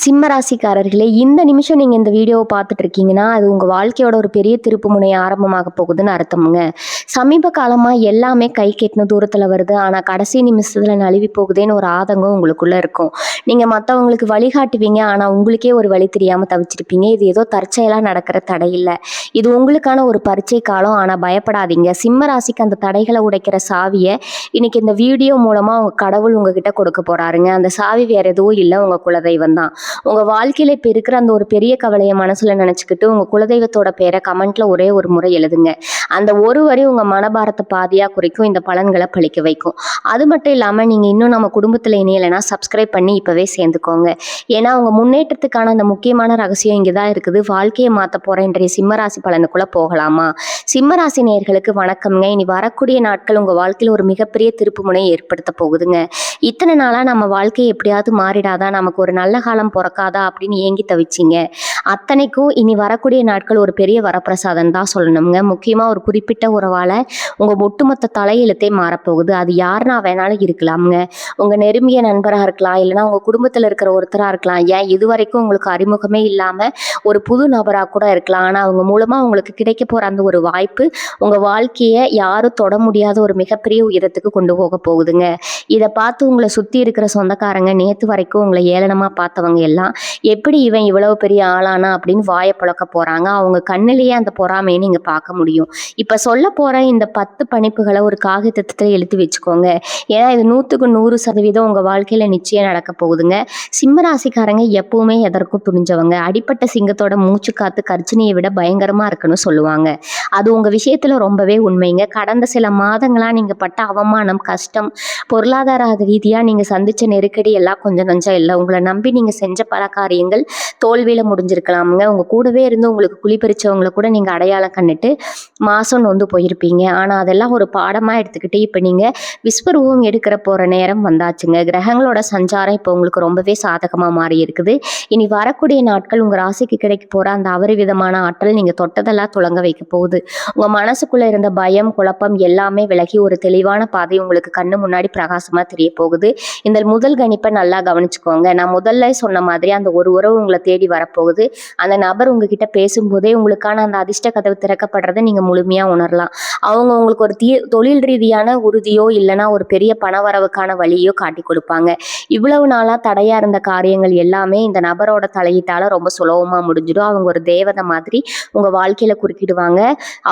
சிம்ம ராசிக்காரர்களே, இந்த நிமிஷம் நீங்க இந்த வீடியோவை பார்த்துட்டு இருக்கீங்கன்னா, அது உங்க வாழ்க்கையோட ஒரு பெரிய திருப்புமுனை ஆரம்பமாக போகுதுன்னு அர்த்தம்ங்க. சமீப காலமா எல்லாமே கைக்கு எட்டுன தூரத்துல வருது. ஆனா, கடைசி நிமிஷத்துல நழுவி போகுதேன்னு ஒரு ஆதங்கம் உங்களுக்குள்ள இருக்கும். நீங்க மத்தவங்களுக்கு வழிகாட்டுவீங்க. ஆனா, உங்களுக்கே ஒரு வழி தெரியாம தவிச்சிருப்பீங்க. இது ஏதோ தற்செயலா நடக்கிற தடை இல்ல. இது உங்களுக்கான ஒரு பரீட்சை காலம். ஆனா, பயப்படாதீங்க. சிம்ம ராசிக்கு அந்த தடைகளை உடைக்கிற சாவிய இன்னைக்கு இந்த வீடியோ மூலமா உங்க கடவுள் உங்ககிட்ட கொடுக்க போறாருங்க. அந்த சாவி வேற எதுவும் இல்ல, உங்க குலதெய்வம் தான். உங்க வாழ்க்கையில இப்ப இருக்கிற அந்த ஒரு பெரிய கவலையை மனசுல நினைச்சுக்கிட்டு உங்க குலதெய்வத்தோட பேரை கமெண்ட்ல ஒரே ஒரு முறை எழுதுங்க. அந்த ஒரு வரி உங்க மனபாரத்தை பாதியா குறைக்கும், இந்த பலன்களை பழிக்க வைக்கும். அது மட்டும் இல்லாம நீங்க இன்னும் நம்ம குடும்பத்துல இணையலைன்னா சப்ஸ்கிரைப் பண்ணி இப்பவே சேர்ந்துக்கோங்க. ஏன்னா உங்க முன்னேற்றத்துக்கான அந்த முக்கியமான ரகசியம் இங்கதான் இருக்குது. வாழ்க்கையை மாத்த போற இன்றைய சிம்மராசி பலனுக்குள்ள போகலாமா? சிம்மராசி நேயர்களுக்கு வணக்கம்ங்க. இனி வரக்கூடிய நாட்கள் உங்க வாழ்க்கையில ஒரு மிகப்பெரிய திருப்பு முனை ஏற்படுத்த போகுதுங்க. இத்தனை நாளா நம்ம வாழ்க்கையை எப்படியாவது மாறிடாதா, நமக்கு ஒரு நல்ல காலம் பிறக்காதா அப்படின்னு ஏங்கி தவிச்சிங்க. அத்தனைக்கும் இனி வரக்கூடிய நாட்கள் ஒரு பெரிய வரப்பிரசாதம் தான் சொல்லணுங்க. முக்கியமா ஒரு குறிப்பிட்ட உறவால உங்க ஒட்டுமொத்த தலையெழுத்தே மாறப்போகுது. அது யாருனா வேணாலும் இருக்கலாமுங்க. உங்க நெருங்கிய நண்பராக இருக்கலாம், இல்லைன்னா உங்க குடும்பத்தில் இருக்கிற ஒருத்தரா இருக்கலாம், ஏன் இதுவரைக்கும் உங்களுக்கு அறிமுகமே இல்லாம ஒரு புது நபராக கூட இருக்கலாம். ஆனா அவங்க மூலமா உங்களுக்கு கிடைக்க போற அந்த ஒரு வாய்ப்பு உங்க வாழ்க்கையை யாரும் தொட முடியாத ஒரு மிகப்பெரிய உயரத்துக்கு கொண்டு போக போகுதுங்க. இதை பார்த்து உங்களை சுத்தி இருக்கிற சொந்தக்காரங்க நேத்து வரைக்கும் உங்களை ஏளனமா பார்த்தவங்க எல்லாம் எப்படி இவன் இவ்வளவு பெரிய ஆளானா அப்படின்னு வாயை புழக்க போறாங்க. அவங்க கண்ணிலேயே அந்த பொறாமையை நீங்க பார்க்க முடியும். இப்ப சொல்ல போற இந்த 10 பணிப்புகளை ஒரு காகிதத்துல எழுதி வச்சுக்கோங்க. ஏன்னா இது 100% உங்க வாழ்க்கையில நிச்சயம் நடக்க போகுதுங்க. சிம்ம ராசிக்காரங்க எப்பவுமே எதற்கும் துணிஞ்சவங்க. அடிப்பட்ட சிங்கத்தோட மூச்சு காத்து கர்ஜனையை விட பயங்கரமா இருக்குன்னு சொல்லுவாங்க. அது உங்க விஷயத்துல ரொம்பவே உண்மைங்க. கடந்த சில மாதங்களா நீங்க பட்ட அவமானம், கஷ்டம், பொருளாதார ரீதியா நீங்க சந்திச்ச நெருக்கடி எல்லாம் கொஞ்சம் நஞ்சம் இல்லை. உங்களை நம்பி நீங்க செஞ்ச பல காரியங்கள் தோல்வியில முடிஞ்சிருக்கலாமுங்க. உங்க கூடவே இருந்து உங்களுக்கு குளிப்பறிச்சவங்களை கூட நீங்க அடையாளம் கண்டுட்டு மாசம் நொந்து போயிருப்பீங்க. ஆனா அதெல்லாம் ஒரு பாடமா எடுத்துக்கிட்டு இப்ப நீங்க விஸ்வரூபம் எடுக்கிற போற நேரம் வந்தாச்சுங்க. கிரகங்களோட சஞ்சாரம் இப்போ உங்களுக்கு ரொம்பவே சாதகமா மாறி இருக்குது. இனி வரக்கூடிய நாட்கள் உங்க ராசிக்கு கிடைக்க போற அந்த அபரிவிதமான ஆற்றல் நீங்க தொட்டதெல்லாம் துளங்க வைக்க போகுது. உங்க மனசுக்குள்ள இருந்த பயம், குழப்பம் எல்லாமே விலகி ஒரு தெளிவான பாதை உங்களுக்கு கண்ணு முன்னாடி பிரகாசமா தெரிய போகுது. இந்த முதல் கணிப்பை நல்லா கவனிச்சுக்கோங்க. நான் முதல்ல சொன்ன மாதிரி அந்த ஒரு உறவு உங்களை தேடி வரப்போகுது. அந்த நபர் உங்ககிட்ட பேசும்போதே உங்களுக்கான அந்த அதிர்ஷ்ட கதவு திறக்கப்படுறதை நீங்க முழுமையா உணரலாம். அவங்க உங்களுக்கு ஒரு தொழில் ரீதியான உறுதியோ இல்லைன்னா ஒரு பெரிய பணவரவுக்கான வழியோ காட்டி கொடுப்பாங்க. இவ்வளவு நாளா தடையா இருந்த காரியங்கள் எல்லாமே இந்த நபரோட தலையீட்டால ரொம்ப சுலபமா முடிஞ்சிடும். அவங்க ஒரு தேவதை மாதிரி உங்க வாழ்க்கையில குறுக்கிடுவாங்க.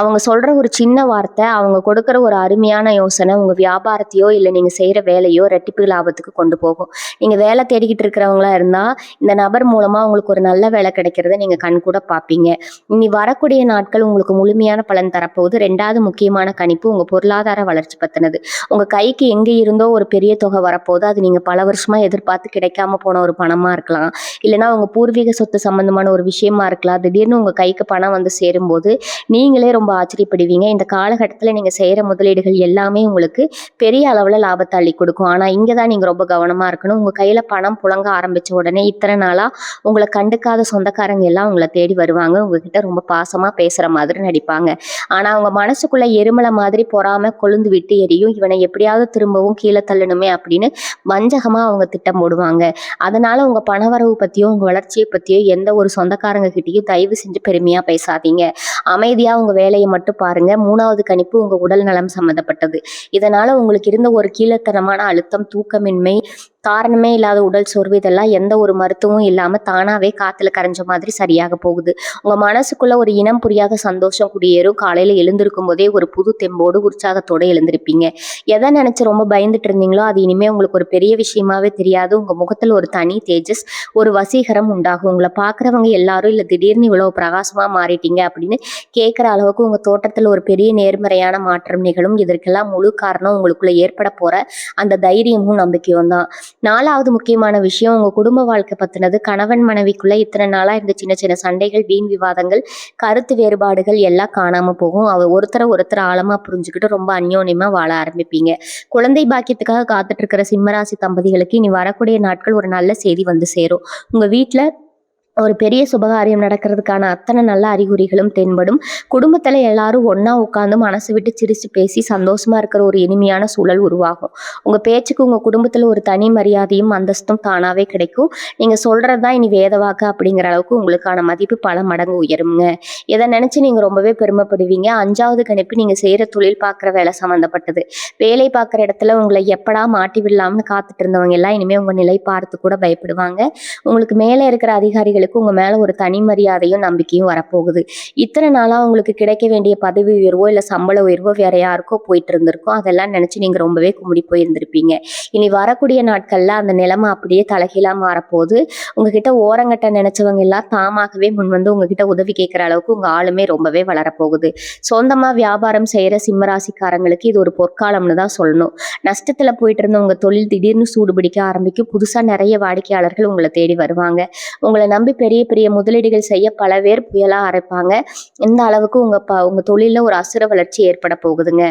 அவங்க சொல்ற ஒரு சின்ன வார்த்தை, அவங்க கொடுக்குற ஒரு அருமையான யோசனை உங்க வியாபாரத்தையோ இல்லை நீங்க செய்யற வேலையோ ரெட்டிப்பு லாபத்துக்கு கொண்டு போகும். நீங்க வேலை தேடிக்கிட்டு இருக்கிறவங்களா இருந்தா இந்த நபர் மூலமா உங்களுக்கு ஒரு நல்ல வேலை கிடைக்கிறத நீங்க கண் கூட பார்ப்பீங்க. இனி வரக்கூடிய நாட்கள் உங்களுக்கு முழுமையான பலன் தரப்போகுது. 2வது முக்கியமான கணிப்பு உங்க பொருளாதார வளர்ச்சி பத்தினது. உங்க கைக்கு எங்க இருந்தோ ஒரு பெரிய தொகை வரப்போகுது. அது நீங்க பல வருஷமா எதிர்பார்த்து கிடைக்காம போன ஒரு பணமா இருக்கலாம், இல்லைன்னா உங்க பூர்வீக சொத்து சம்பந்தமான ஒரு விஷயமா இருக்கலாம். திடீர்னு உங்க கைக்கு பணம் வந்து சேரும்போது நீங்களே ரொம்ப ஆச்சரியப்படுவீங்க. இந்த காலகட்டத்தில் நீங்க செய்யற முதலீடுகள் எல்லாமே உங்களுக்கு பெரிய அளவுல லாபத்தை அள்ளி கொடுக்கும். ஆனா இங்கதான் நீங்க ரொம்ப கவனமா இருக்கணும். உங்க கையில பணம் புழங்க ஆரம்பிச்ச உடனே இத்தனை நாளா உங்களை கண்டுக்காத சொந்தக்காரங்க எல்லாம் உங்களை தேடி வருவாங்க. உங்ககிட்ட ரொம்ப பாசமா பேசுற மாதிரி நடிப்பாங்க. ஆனா அவங்க மனசுக்குள்ள எருமலை மாதிரி பொறாம கொழுந்து விட்டு எரியும். இவனை எப்படியாவது திரும்பவும் கீழே தள்ளணுமே அப்படின்னு வஞ்சகமா அவங்க திட்டம் போடுவாங்க. அதனால உங்க பணவரவு பத்தியோ உங்க வளர்ச்சியை பத்தியோ எந்த ஒரு சொந்தக்காரங்க கிட்டயும் தயவு செஞ்சு பெருமையா பேசாதீங்க. அமைதியா உங்க வேலையை மட்டும் பாருங்க. 3வது கணிப்பு உங்க உடல் நலம் சம்மந்தப்பட்டது. இதனால உங்களுக்கு இருந்த ஒரு கீழத்தனமான அழுத்தம், தூக்கமின்மை, காரணமே இல்லாத உடல் சோர்வு இதெல்லாம் எந்த ஒரு மருத்துவமும் இல்லாம தானாவே காத்துல கரைஞ்ச மாதிரி சரியாக போகுது. உங்க மனசுக்குள்ள ஒரு இனம் புரியாத சந்தோஷம் குடியேறும். காலையில எழுந்திருக்கும் போதே ஒரு புது தெம்போடு உற்சாகத்தோட எழுந்திருப்பீங்க. எதை நினைச்சு ரொம்ப பயந்துட்டு இருந்தீங்களோ அது இனிமே உங்களுக்கு ஒரு பெரிய விஷயமாவே தெரியாது. உங்க முகத்துல ஒரு தனி தேஜஸ், ஒரு வசீகரம் உண்டாகும். உங்களை பாக்குறவங்க எல்லாரும் இல்ல திடீர்னு இவ்வளவு பிரகாசமா மாறிட்டீங்க அப்படின்னு கேட்கிற அளவுக்கு உங்க தோட்டத்துல ஒரு பெரிய நேர்மறையான மாற்றம் நிகழும். இதற்கெல்லாம் முழு காரணம் உங்களுக்குள்ள ஏற்பட போற அந்த தைரியமும் நம்பிக்கையும் தான். 4வது முக்கியமான விஷயம் உங்க குடும்ப வாழ்க்கை பத்தினது. கணவன் மனைவிக்குள்ள இத்தனை நாளா இருந்த சின்ன சின்ன சண்டைகள், வீண் விவாதங்கள், கருத்து வேறுபாடுகள் எல்லாம் காணாம போகும். ஒருத்தர் ஆழமா புரிஞ்சுக்கிட்டு ரொம்ப அந்யோன்யமா வாழ ஆரம்பிப்பீங்க. குழந்தை பாக்கியத்துக்காக காத்துட்டு இருக்கிற சிம்மராசி தம்பதிகளுக்கு இனி வரக்கூடிய நாட்கள் ஒரு நல்ல செய்தி வந்து சேரும். உங்க வீட்டுல ஒரு பெரிய சுபகாரியம் நடக்கிறதுக்கான அத்தனை நல்ல அறிகுறிகளும் தென்படும். குடும்பத்தில் எல்லாரும் ஒன்றா உட்காந்து மனசு விட்டு சிரித்து பேசி சந்தோஷமாக இருக்கிற ஒரு இனிமையான சூழல் உருவாகும். உங்கள் பேச்சுக்கு உங்கள் குடும்பத்தில் ஒரு தனி மரியாதையும் அந்தஸ்தும் தானாகவே கிடைக்கும். நீங்கள் சொல்கிறது தான் இனி வேதவாக்கு அப்படிங்கிற அளவுக்கு உங்களுக்கான மதிப்பு பல மடங்கு உயருங்க. இதை நினச்சி நீங்கள் ரொம்பவே பெருமைப்படுவீங்க. 5வது கணிப்பு நீங்கள் செய்கிற தொழில் பார்க்குற வேலை சம்மந்தப்பட்டது. வேலை பார்க்குற இடத்துல உங்களை எப்படா மாட்டி விடலாம்னு காத்துட்டு இருந்தவங்க எல்லாம் இனிமேல் உங்கள் நிலை பார்த்து கூட பயப்படுவாங்க. உங்களுக்கு மேலே இருக்கிற அதிகாரிகளுக்கு உங்க மேல ஒரு தனி மரியாதையும் நம்பிக்கையும் வரப்போகுது. இத்தனை நாளா உங்களுக்கு கிடைக்க வேண்டிய பதவி உயர்வோ இல்ல சம்பள உயர்வோ வேற யாருக்கோ போயிட்டு இருந்திருக்கும். அதெல்லாம் நினைச்சு நீங்க ரொம்பவே குமுறி போயிருந்திருப்பீங்க. இனி வரக்கூடிய நாட்கள்ல அந்த நிலைமை அப்படியே தலைகீழா மாறப்போகுது. உங்ககிட்ட ஓரங்கட்ட நினைச்சவங்க எல்லாம் தாமாகவே முன் வந்து உங்ககிட்ட உதவி கேட்கிற அளவுக்கு உங்க ஆளுமே ரொம்பவே வளரப்போகுது. சொந்தமா வியாபாரம் செய்யற சிம்மராசிக்காரங்களுக்கு இது ஒரு பொற்காலம்னு தான் சொல்லணும். நஷ்டத்துல போயிட்டு இருந்த உங்க தொழில் திடீர்னு சூடு பிடிக்க ஆரம்பிக்கும். புதுசா நிறைய வாடிக்கையாளர்கள் உங்களை தேடி வருவாங்க. உங்களை நம்பி பெரிய பெரிய முதலீடுகள் செய்ய பல பேர் புயலாக அரைப்பாங்க. இந்த அளவுக்கு உங்கள் தொழிலில் ஒரு அசுர வளர்ச்சி ஏற்பட போகுதுங்க.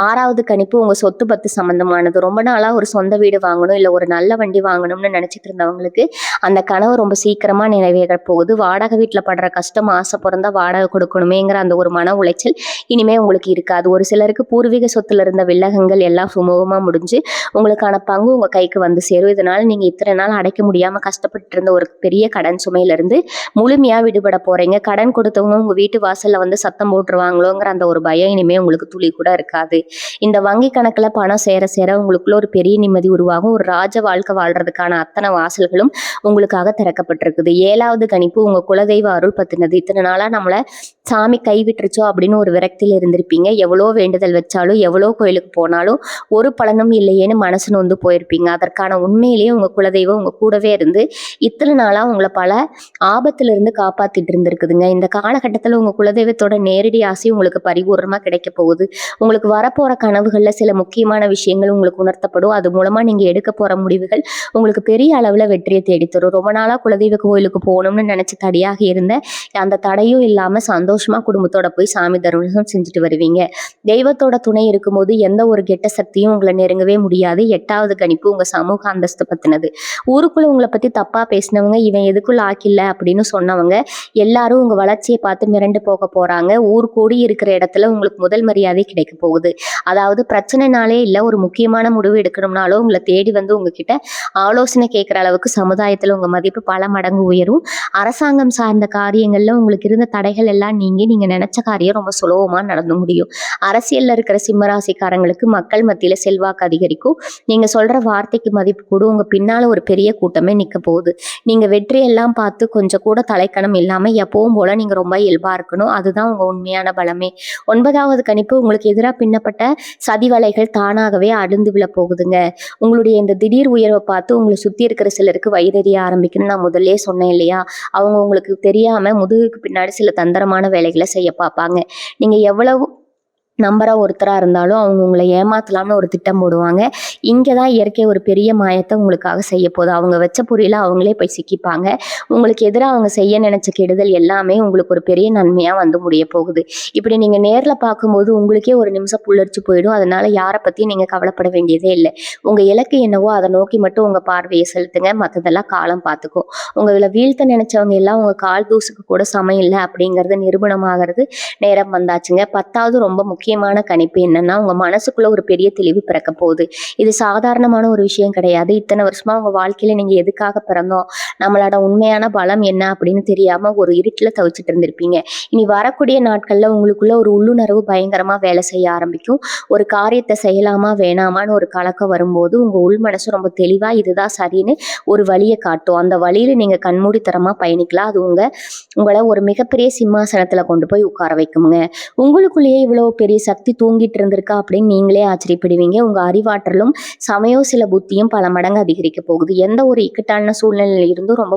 6வது கணிப்பு உங்கள் சொத்து பத்து சம்மந்தமானது. ரொம்ப நாளாக ஒரு சொந்த வீடு வாங்கணும் இல்லை ஒரு நல்ல வண்டி வாங்கணும்னு நினச்சிட்டு இருந்தவங்களுக்கு அந்த கனவு ரொம்ப சீக்கிரமாக நிறைவேற போகுது. வாடகை வீட்டில் படுற கஷ்டம், ஆசை பிறந்தா வாடகை கொடுக்கணுமேங்கிற அந்த ஒரு மன உளைச்சல் இனிமேல் உங்களுக்கு இருக்காது. ஒரு சிலருக்கு பூர்வீக சொத்துல இருந்த வில்லகங்கள் எல்லாம் சுமூகமாக முடிஞ்சு உங்களுக்கான பங்கு உங்கள் கைக்கு வந்து சேரும். இதனால் நீங்கள் இத்தனை நாள் அடைக்க முடியாமல் கஷ்டப்பட்டு இருந்த ஒரு பெரிய கடன் சுமையிலிருந்து முழுமையா விடுபட போறீங்க. கடன் கொடுத்தவங்க உங்க வீட்டு வாசல்ல வந்து சத்தம் போட்டுருவாங்களோங்கிற அந்த ஒரு பயம் இனிமே உங்களுக்கு துளி கூட இருக்காது. இந்த வங்கி கணக்குல பணம் சேர சேர உங்களுக்குள்ள ஒரு பெரிய நிம்மதி உருவாகும். ஒரு ராஜ வாழ்க்கை வாழ்றதுக்கான அத்தனை வாசல்களும் உங்களுக்காக திறக்கப்பட்டிருக்குது. 7வது கணிப்பு உங்க குலதெய்வ அருள் பத்தினது. இத்தனை நாளா நம்மள சாமி கைவிட்டுருச்சோ அப்படின்னு ஒரு விரக்தியில் இருந்திருப்பீங்க. எவ்வளோ வேண்டுதல் வச்சாலும் எவ்வளோ கோயிலுக்கு போனாலும் ஒரு பலனும் இல்லையேன்னு மனசு நொந்து போயிருப்பீங்க. அதற்கான உண்மையிலேயே உங்க குலதெய்வம் உங்க கூடவே இருந்து இத்தனை நாளா உங்களை பல ஆபத்திலிருந்து காப்பாத்திட்டு இருந்திருக்குதுங்க. இந்த காலகட்டத்தில் உங்க குலதெய்வத்தோட நேரடி ஆசை உங்களுக்கு பரிபூர்ணமா கிடைக்க போகுது. உங்களுக்கு வரப்போற கனவுகள்ல சில முக்கியமான விஷயங்கள் உங்களுக்கு உணர்த்தப்படும். அது மூலமா நீங்க எடுக்க போற முடிவுகள் உங்களுக்கு பெரிய அளவுல வெற்றியை தேடித்தரும். ரொம்ப நாளா குலதெய்வ கோயிலுக்கு போகணும்னு நினைச்சு தடையாக இருந்த அந்த தடையும் இல்லாம சந்தோஷமா குடும்பத்தோட போய் சாமி தரிசனம் செஞ்சுட்டு வருவீங்க. தெய்வத்தோட துணை இருக்கும்போது எந்த ஒரு கெட்ட சக்தியும் உங்களை நெருங்கவே முடியாது. 8வது கணிப்பு உங்க சமூக அந்தஸ்து பத்தினது. ஊருக்குள்ள உங்களை பத்தி தப்பா பேசினவங்க, இவன் எதுக்குள்ள ஆக்கில்ல அப்படின்னு சொன்னவங்க எல்லாரும் உங்க வளர்ச்சியை பார்த்து மிரண்டு போக போறாங்க. ஊர் கூடி இருக்கிற இடத்துல உங்களுக்கு முதல் மரியாதை கிடைக்க போகுது. அதாவது பிரச்சனைனாலே இல்லை, ஒரு முக்கியமான முடிவு எடுக்கணும்னாலும் உங்களை தேடி வந்து உங்ககிட்ட ஆலோசனை கேட்குற அளவுக்கு சமுதாயத்துல உங்க மதிப்பு பல மடங்கு உயரும். அரசாங்கம் சார்ந்த காரியங்கள்ல உங்களுக்கு இருந்த தடைகள் எல்லாம் நீங்க நினைச்ச காரியம் ரொம்ப சுலபமா நடந்து முடியும். அரசியல்ல இருக்கிற சிம்மராசிக்காரங்களுக்கு மக்கள் மத்தியில செல்வாக்கு அதிகரிக்கும். நீங்க சொல்ற வார்த்தைக்கு மதிப்பு கூட உங்க பின்னால ஒரு பெரிய கூட்டமே நிக்க போகுது. நீங்க வெற்றியெல்லாம் பார்த்து கொஞ்சம் கூட தலைக்கணம் இல்லாம எப்பவும் போல நீங்க ரொம்ப இயல்பா இருக்கணும். அதுதான் உங்க உண்மையான பலமே. 9வது கணிப்பு உங்களுக்கு எதிராக பின்னப்பட்ட சதி வலைகள் தானாகவே அழுந்து விழ போகுதுங்க. உங்களுடைய இந்த திடீர் உயர்வை பார்த்து உங்களை சுத்தி இருக்கிற சிலருக்கு வயிறறிய ஆரம்பிக்குன்னு நான் முதல்ல சொன்னேன் இல்லையா? அவங்க உங்களுக்கு தெரியாம முதுகுக்கு பின்னாடி சில தந்திரமான வேலைகளை செய்ய பார்ப்பாங்க. நீங்க எவ்வளவு நம்பரா ஒருத்தரா இருந்தாலும் அவங்க உங்களை ஏமாத்தலாம்னு ஒரு திட்டம் போடுவாங்க. இங்கதான் இயற்கை ஒரு பெரிய மாயத்தை உங்களுக்காக செய்ய போகுது. அவங்க வச்ச பொறியில அவங்களே போய் சிக்கிப்பாங்க. உங்களுக்கு எதிராக அவங்க செய்ய நினைச்ச கெடுதல் எல்லாமே உங்களுக்கு ஒரு பெரிய நன்மையா வந்து முடிய போகுது. இப்படி நீங்க நேர்ல பார்க்கும்போது உங்களுக்கே ஒரு நிமிஷம் புல்லரிச்சு போயிடும். அதனால யாரை பத்தியும் நீங்க கவலைப்பட வேண்டியதே இல்லை. உங்க இலக்கு என்னவோ அதை நோக்கி மட்டும் உங்க பார்வையை செலுத்துங்க. மற்றதெல்லாம் காலம் பார்த்துக்கும். உங்களை வீழ்த்த நினைச்சவங்க எல்லாம் உங்க கால் தூசுக்கு கூட சமம் இல்லை அப்படிங்கறது நிரூபணமாகிறது நேரம் வந்தாச்சுங்க. 10வது ரொம்ப முக்கியமான கணிப்பு என்னன்னா, உங்க மனசுக்குள்ள ஒரு பெரிய தெளிவு பிறக்க போகுது. இது சாதாரணமான ஒரு விஷயம் கிடையாது. இத்தனை வருஷமா உங்க வாழ்க்கையில நீங்க எதுக்காக பிறந்தோம், நம்மளோட உண்மையான பலம் என்ன அப்படின்னு தெரியாம ஒரு இருட்டுல தவிச்சிட்டு இருந்திருப்பீங்க. இனி வரக்கூடிய நாட்கள்ல உங்களுக்குள்ள ஒரு உள்ளுணர்வு பயங்கரமா வேலை செய்ய ஆரம்பிக்கும். ஒரு காரியத்தை செய்யலாமா வேணாமான்னு ஒரு கலக்கம் வரும்போது உங்க உள் மனசு ரொம்ப தெளிவா இதுதான் சரின்னு ஒரு வழியை காட்டும். அந்த வழியில நீங்க கண்மூடித்தனமா பயணிக்கலாம். அது உங்களை ஒரு மிகப்பெரிய சிம்மாசனத்துல கொண்டு போய் உட்கார வைக்குங்க. உங்களுக்குள்ளேயே இவ்வளவு பெரிய சக்தி தூங்கிட்டு இருந்திருக்கா அப்படின்னு நீங்களே ஆச்சரியப்படுவீங்க. உங்க அறிவாற்றலும் சமயோசில புத்தியும் பல மடங்கு அதிகரிக்க போகுது. எந்த ஒரு இக்கட்டான சூழ்நிலையில இருந்தும் ரொம்ப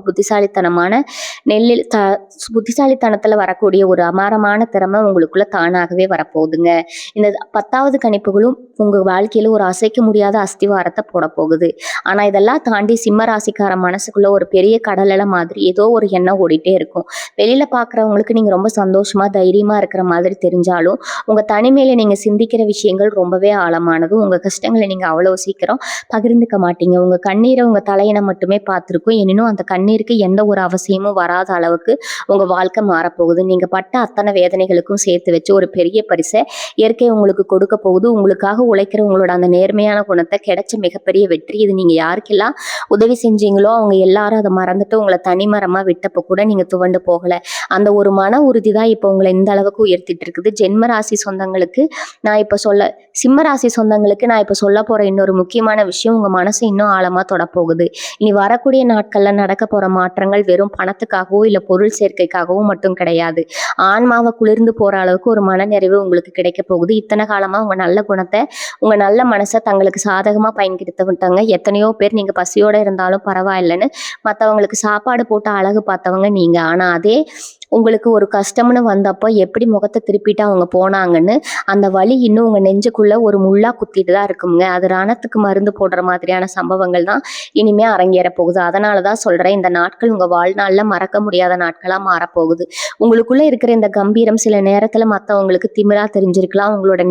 புத்திசாலித்தனத்துல வரக்கூடிய ஒரு அபாரமான திறமை உங்களுக்குள்ள தானாகவே வரப்போகுதுங்க. இந்த 10வது கணிப்புகளும் உங்க வாழ்க்கையில ஒரு அசைக்க முடியாத அஸ்திவாரத்தை போட போகுது. ஆனா இதெல்லாம் தாண்டி சிம்ம ராசிக்கார மனசுக்குள்ள ஒரு பெரிய கடலல மாதிரி ஏதோ ஒரு எண்ணம் ஓடிட்டே இருக்கும். வெளியில பாக்குறவங்களுக்கு நீங்க ரொம்ப சந்தோஷமா தைரியமா இருக்கிற மாதிரி தெரிஞ்சாலும் உங்க தனி தனிமையில நீங்க சிந்திக்கிற விஷயங்கள் ரொம்பவே ஆழமானது. உங்க கஷ்டங்களை நீங்க அவ்வளவு சீக்கிரம் பகிர்ந்துக்க மாட்டீங்க. உங்க கண்ணீரை உங்க தலையின மட்டுமே பார்த்திருக்கும். எனினும் அந்த கண்ணீருக்கு எந்த ஒரு அவசியமும் வராத அளவுக்கு உங்க வாழ்க்கை மாறப்போகுது. நீங்க பட்ட அத்தனை வேதனைகளுக்கும் சேர்த்து வச்சு ஒரு பெரிய பரிசை இயற்கை உங்களுக்கு கொடுக்க போகுது. உங்களுக்காக உழைக்கிற உங்களோட அந்த நேர்மையான குணத்தை கிடைச்ச மிகப்பெரிய வெற்றி இது. நீங்க யாருக்கெல்லாம் உதவி செஞ்சீங்களோ அவங்க எல்லாரும் அதை மறந்துட்டு உங்களை தனிமரமா விட்டப்ப கூட நீங்க துவண்டு போகல. அந்த ஒரு மன உறுதி தான் இப்போ உங்களை இந்த அளவுக்கு உயர்த்திட்டு இருக்குது. ஜென்ம ராசி சொந்தங்களுக்கு நான் இப்ப சிம்ம ராசி சொந்தங்களுக்கு நான் இப்ப சொல்ல போற இன்னொரு முக்கியமான விஷயம், உங்க மனசு இன்னும் ஆழமா தொடப்போகுது. இனி வரக்கூடிய நாட்கள்ல நடக்க போற மாற்றங்கள் வெறும் பணத்துக்காகவோ இல்ல பொருள் சேர்க்கைக்காகவோ மட்டும் கிடையாது. ஆன்மாவை குளிர்ந்து போற அளவுக்கு ஒரு மனநிறைவு உங்களுக்கு கிடைக்க போகுது. இத்தனை காலமா உங்க நல்ல குணத்தை உங்க நல்ல மனசை தங்களுக்கு சாதகமா பயன்படுத்தவிட்டாங்க. எத்தனையோ பேர் நீங்க பசியோட இருந்தாலும் பரவாயில்லைன்னு மற்றவங்களுக்கு சாப்பாடு போட்டு அழகு பார்த்தவங்க நீங்க. ஆனா அதே உங்களுக்கு ஒரு கஷ்டம்னு வந்தப்போ எப்படி முகத்தை திருப்பிட்டு அவங்க போனாங்கன்னு அந்த வலி இன்னும் உங்க நெஞ்சுக்குள்ள ஒரு முள்ளா குத்திட்டு தான் இருக்குங்க. அது ரணத்துக்கு மருந்து போடுற மாதிரியான சம்பவங்கள் தான் இனிமே அரங்கேற போகுது. அதனாலதான் சொல்றேன், இந்த நாட்கள் உங்க வாழ்நாள்ல மறக்க முடியாத நாட்களா மாறப்போகுது. உங்களுக்குள்ள இருக்கிற இந்த கம்பீரம் சில நேரத்துல மற்றவங்களுக்கு திமிரா தெரிஞ்சிருக்கலாம். உங்களோட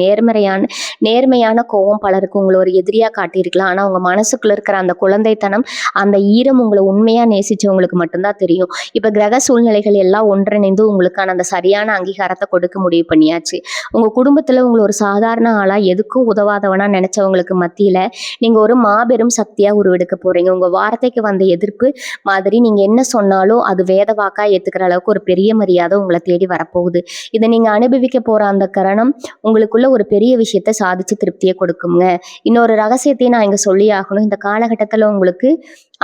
நேர்மையான கோபம் பலருக்கு உங்களை ஒரு எதிரியா காட்டியிருக்கலாம். ஆனா உங்க மனசுக்குள்ள இருக்கிற அந்த குழந்தைத்தனம், அந்த ஈரம் உங்களை உண்மையா நேசிச்சவங்களுக்கு மட்டும்தான் தெரியும். இப்ப கிரக சூழ்நிலைகள் எல்லாம் ஒன்றிணைந்து உங்களுக்கான அந்த சரியான அங்கீகாரத்தை கொடுக்க முடிவு பண்ணியாச்சு. உங்க குடும்பத்துல உங்களை ஒரு சாதாரண ஆளா எதுக்கும் உதவாதவனா நினைச்சவங்களுக்கு மத்தியில நீங்க ஒரு மாபெரும் சக்தியா உருவெடுக்க போறீங்க. உங்க வார்த்தைக்கு வந்த எதிர்ப்பு மாதிரி நீங்க என்ன சொன்னாலும் அது வேத வாக்கா ஏத்துக்கிற அளவுக்கு ஒரு பெரிய மரியாதை உங்களை தேடி வரப்போகுது. இதை நீங்க அனுபவிக்க போற அந்த கரணம் உங்களுக்குள்ள ஒரு பெரிய விஷயத்த சாதிச்சு திருப்தியை கொடுக்குங்க. இன்னொரு ரகசியத்தையும் நான் இங்க சொல்லி ஆகணும். இந்த காலகட்டத்துல உங்களுக்கு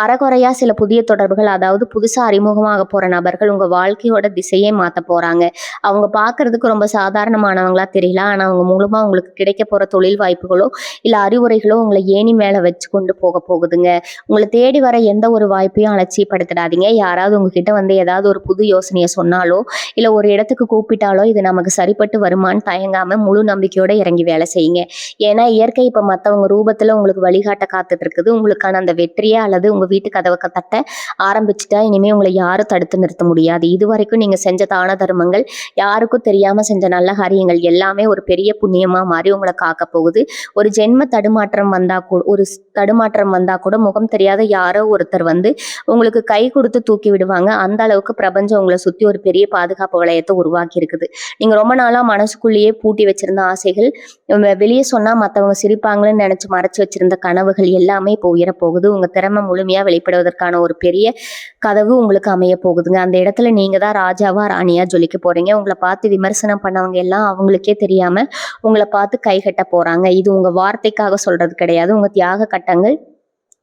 அறகுறையா சில புதிய தொடர்புகள், அதாவது புதுசா அறிமுகமாக போற நபர்கள் உங்க வாழ்க்கையோட திசையே மாத்த போறாங்க. அவங்க பாக்குறதுக்கு ரொம்ப சாதாரணமானவங்களா தெரியல. ஆனா அவங்க மூலமா உங்களுக்கு கிடைக்க போற தொழில் வாய்ப்புகளோ இல்ல அறிவுரைகளோ உங்களை ஏணி மேல வச்சு கொண்டு போக போகுதுங்க. உங்களை தேடி வர எந்த ஒரு வாய்ப்பையும் அலட்சியப்படுத்திடாதீங்க. யாராவது உங்ககிட்ட வந்து ஏதாவது ஒரு புது யோசனையை சொன்னாலோ இல்ல ஒரு இடத்துக்கு கூப்பிட்டாலோ இது நமக்கு சரிப்பட்டு வருமானு தயங்காம முழு நம்பிக்கையோட இறங்கி வேலை செய்யுங்க. ஏன்னா இயற்கை இப்ப மத்தவங்க ரூபத்துல உங்களுக்கு வழிகாட்ட காத்துட்டு இருக்குது. உங்களுக்கான அந்த வெற்றியே அல்லது உங்க வீட்டு கதவை தட்ட ஆரம்பிச்சுட்டா இனிமே உங்களை யாரும் தடுத்து நிறுத்த முடியாது. இது வரைக்கும் நீங்க செஞ்ச தான தர்மங்கள், யாருக்கும் தெரியாம செஞ்ச நல்ல காரியங்கள் எல்லாமே ஒரு பெரிய புண்ணியமா மாறி உங்களை காக்க போகுது. ஒரு தடுமாற்றம் வந்தா கூட முகம் தெரியாத யாரோ ஒருத்தர் வந்து உங்களுக்கு கை கொடுத்து தூக்கி விடுவாங்க. அந்த அளவுக்கு பிரபஞ்சம் உங்களை சுத்தி ஒரு பெரிய பாதுகாப்பு வளையத்தை உருவாக்கி இருக்குது. நீங்க ரொம்ப நாளா மனசுக்குள்ளேயே பூட்டி வச்சிருந்த ஆசைகள், வெளியே சொன்னா மத்தவங்க சிரிப்பாங்கன்னு நினைச்சு மறைச்சு வச்சிருந்த கனவுகள் எல்லாமே இப்போ உயரப்போகுது. உங்க திறமை முழுமையா வெளிப்படுவதற்கான ஒரு பெரிய கதவு உங்களுக்கு அமைய போகுதுங்க. அந்த இடத்துல நீங்க தான் ராஜாவா ராணியா ஜொலிக்க போறீங்க. உங்களை பார்த்து விமர்சனம் பண்ணவங்க எல்லாம் அவங்களுக்கே தெரியாம உங்களை பார்த்து கைகட்ட போறாங்க. இது உங்க வார்த்தைக்காக சொல்றது கிடையாது. உங்க தியாக கட்டங்கள்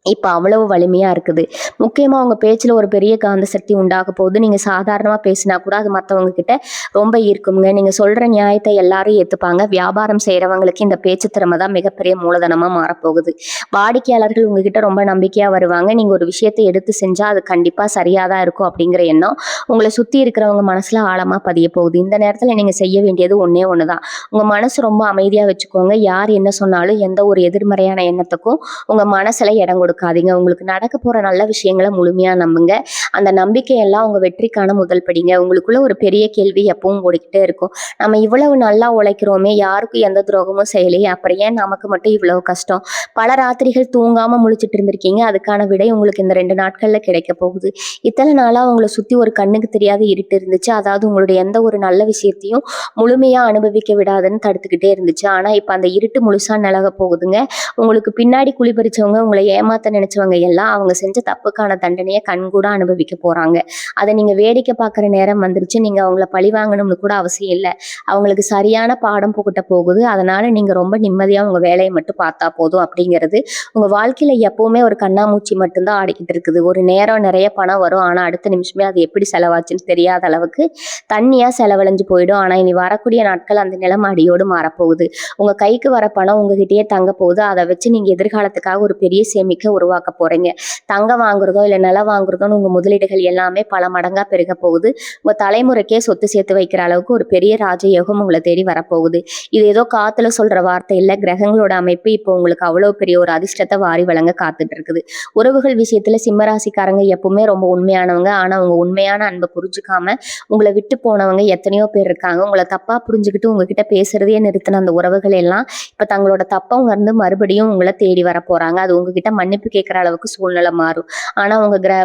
இப்ப அவ்வளவு வலிமையா இருக்குது. முக்கியமா உங்க பேச்சுல ஒரு பெரிய காந்த சக்தி உண்டாக போகுது. நீங்க சாதாரணமா பேசினா கூட அது மத்தவங்க கிட்ட ரொம்ப ஈர்க்குங்க. நீங்க சொல்ற நியாயத்தை எல்லாரும் ஏத்துப்பாங்க. வியாபாரம் செய்யறவங்களுக்கு இந்த பேச்சு திறமை தான் மிகப்பெரிய மூலதனமா மாறப்போகுது. வாடிக்கையாளர்கள் உங்ககிட்ட ரொம்ப நம்பிக்கையா வருவாங்க. நீங்க ஒரு விஷயத்தை எடுத்து செஞ்சா அது கண்டிப்பா சரியாதான் இருக்கும் அப்படிங்கிற எண்ணம் உங்களை சுத்தி இருக்கிறவங்க மனசுல ஆழமா பதிய போகுது. இந்த நேரத்துல நீங்க செய்ய வேண்டியது ஒன்னே ஒண்ணுதான். உங்க மனசு ரொம்ப அமைதியா வச்சுக்கோங்க. யார் என்ன சொன்னாலும் எந்த ஒரு எதிர்மறையான எண்ணத்துக்கும் உங்க மனசுல இடம் கொடுக்காதீங்க. உங்களுக்கு நடக்க போற நல்ல விஷயங்களை முழுமையா நம்புங்க. அந்த நம்பிக்கையெல்லாம் உங்க வெற்றிக்கான முதல் படிங்க. உங்களுக்குள்ள ஒரு பெரிய கேள்வி எப்பவும் ஓடிக்கிட்டே இருக்கும். நம்ம இவ்வளவு நல்லா உழைக்கிறோமே, யாருக்கும் எந்த துரோகமும் செய்யலையே, அப்புறம் ஏன் நமக்கு மட்டும் இவ்வளவு கஷ்டம்? பல ராத்திரிகள் தூங்காம முழிச்சிட்டு இருந்திருக்கீங்க. அதுக்கான விடை உங்களுக்கு இந்த 2 நாட்கள்ல கிடைக்க போகுது. இத்தனை நாளா உங்களை சுத்தி ஒரு கண்ணுக்கு தெரியாத இருட்டு இருந்துச்சு. அதாவது உங்களுடைய எந்த ஒரு நல்ல விஷயத்தையும் முழுமையா அனுபவிக்க விடாதுன்னு தடுத்துக்கிட்டே இருந்துச்சு. ஆனா இப்ப அந்த இருட்டு முழுசா நிலக போகுதுங்க. உங்களுக்கு பின்னாடி குளிபறிச்சவங்க, உங்களை ஏமாத்த நினைச்சவங்க எல்லாம் அவங்க செஞ்ச தப்புக்கான தண்டனையை கண்கூட அனுபவிக்க போறாங்க. அதை நீங்க வேடிக்கை பார்க்குற நேரம் வந்துருச்சு. நீங்க அவங்கள பழி வாங்கணும்னு கூட அவசியம் இல்லை. அவங்களுக்கு சரியான பாடம் புகட்ட போகுது. அதனால நீங்க ரொம்ப நிம்மதியா உங்க வேலையை மட்டும் பார்த்தா போதும். அப்படிங்கிறது உங்க வாழ்க்கையில எப்பவுமே ஒரு கண்ணாமூச்சி மட்டும்தான் ஆடிக்கிட்டு இருக்குது. ஒரு நேரம் நிறைய பணம் வரும். ஆனா அடுத்த நிமிஷமே அது எப்படி செலவாச்சுன்னு தெரியாத அளவுக்கு தண்ணியா செலவழிஞ்சு போயிடும். ஆனா இனி வரக்கூடிய நாட்கள் அந்த நிலைமை அடியோடு மாறப்போகுது. உங்க கைக்கு வர பணம் உங்ககிட்டயே தங்க போகுது. அதை வச்சு நீங்க எதிர்காலத்துக்காக ஒரு பெரிய சேமிக்க உருவாக்க போறீங்க. தங்கம் வாங்குறதோ இல்ல நிலம் வாங்குறதோன்னு உங்க முதலீடுகள் எல்லாமே பல மடங்கா பெருக போகுது. உங்க தலைமுறைக்கே சொத்து சேர்த்து வைக்கிற அளவுக்கு ஒரு பெரிய ராஜயோகம் உங்களை தேடி வரப்போகுது. இது ஏதோ காத்துல சொல்ற வார்த்தை இல்ல, கிரகங்களோட அமைப்பு இப்போ உங்களுக்கு அவ்வளவு பெரிய ஒரு அதிர்ஷ்டத்தை வாரி வழங்க காத்துட்டு இருக்குது. உறவுகள் விஷயத்துல சிம்மராசிக்காரங்க எப்பவுமே ரொம்ப உண்மையானவங்க. ஆனா உங்க உண்மையான அன்பை புரிஞ்சுக்காம உங்களை விட்டு போனவங்க எத்தனையோ பேர் இருக்காங்க. உங்களை தப்பா புரிஞ்சுக்கிட்டு உங்ககிட்ட பேசுறதையே நிறுத்தின அந்த உறவுகள் எல்லாம் இப்ப தங்களோட தப்பை உணர்ந்து மறுபடியும் உங்களை தேடி வர போறாங்க. அது உங்ககிட்ட மன்னிப்பு கேட்கிற அளவுக்கு சூழ்நிலை மாறும். ஆனா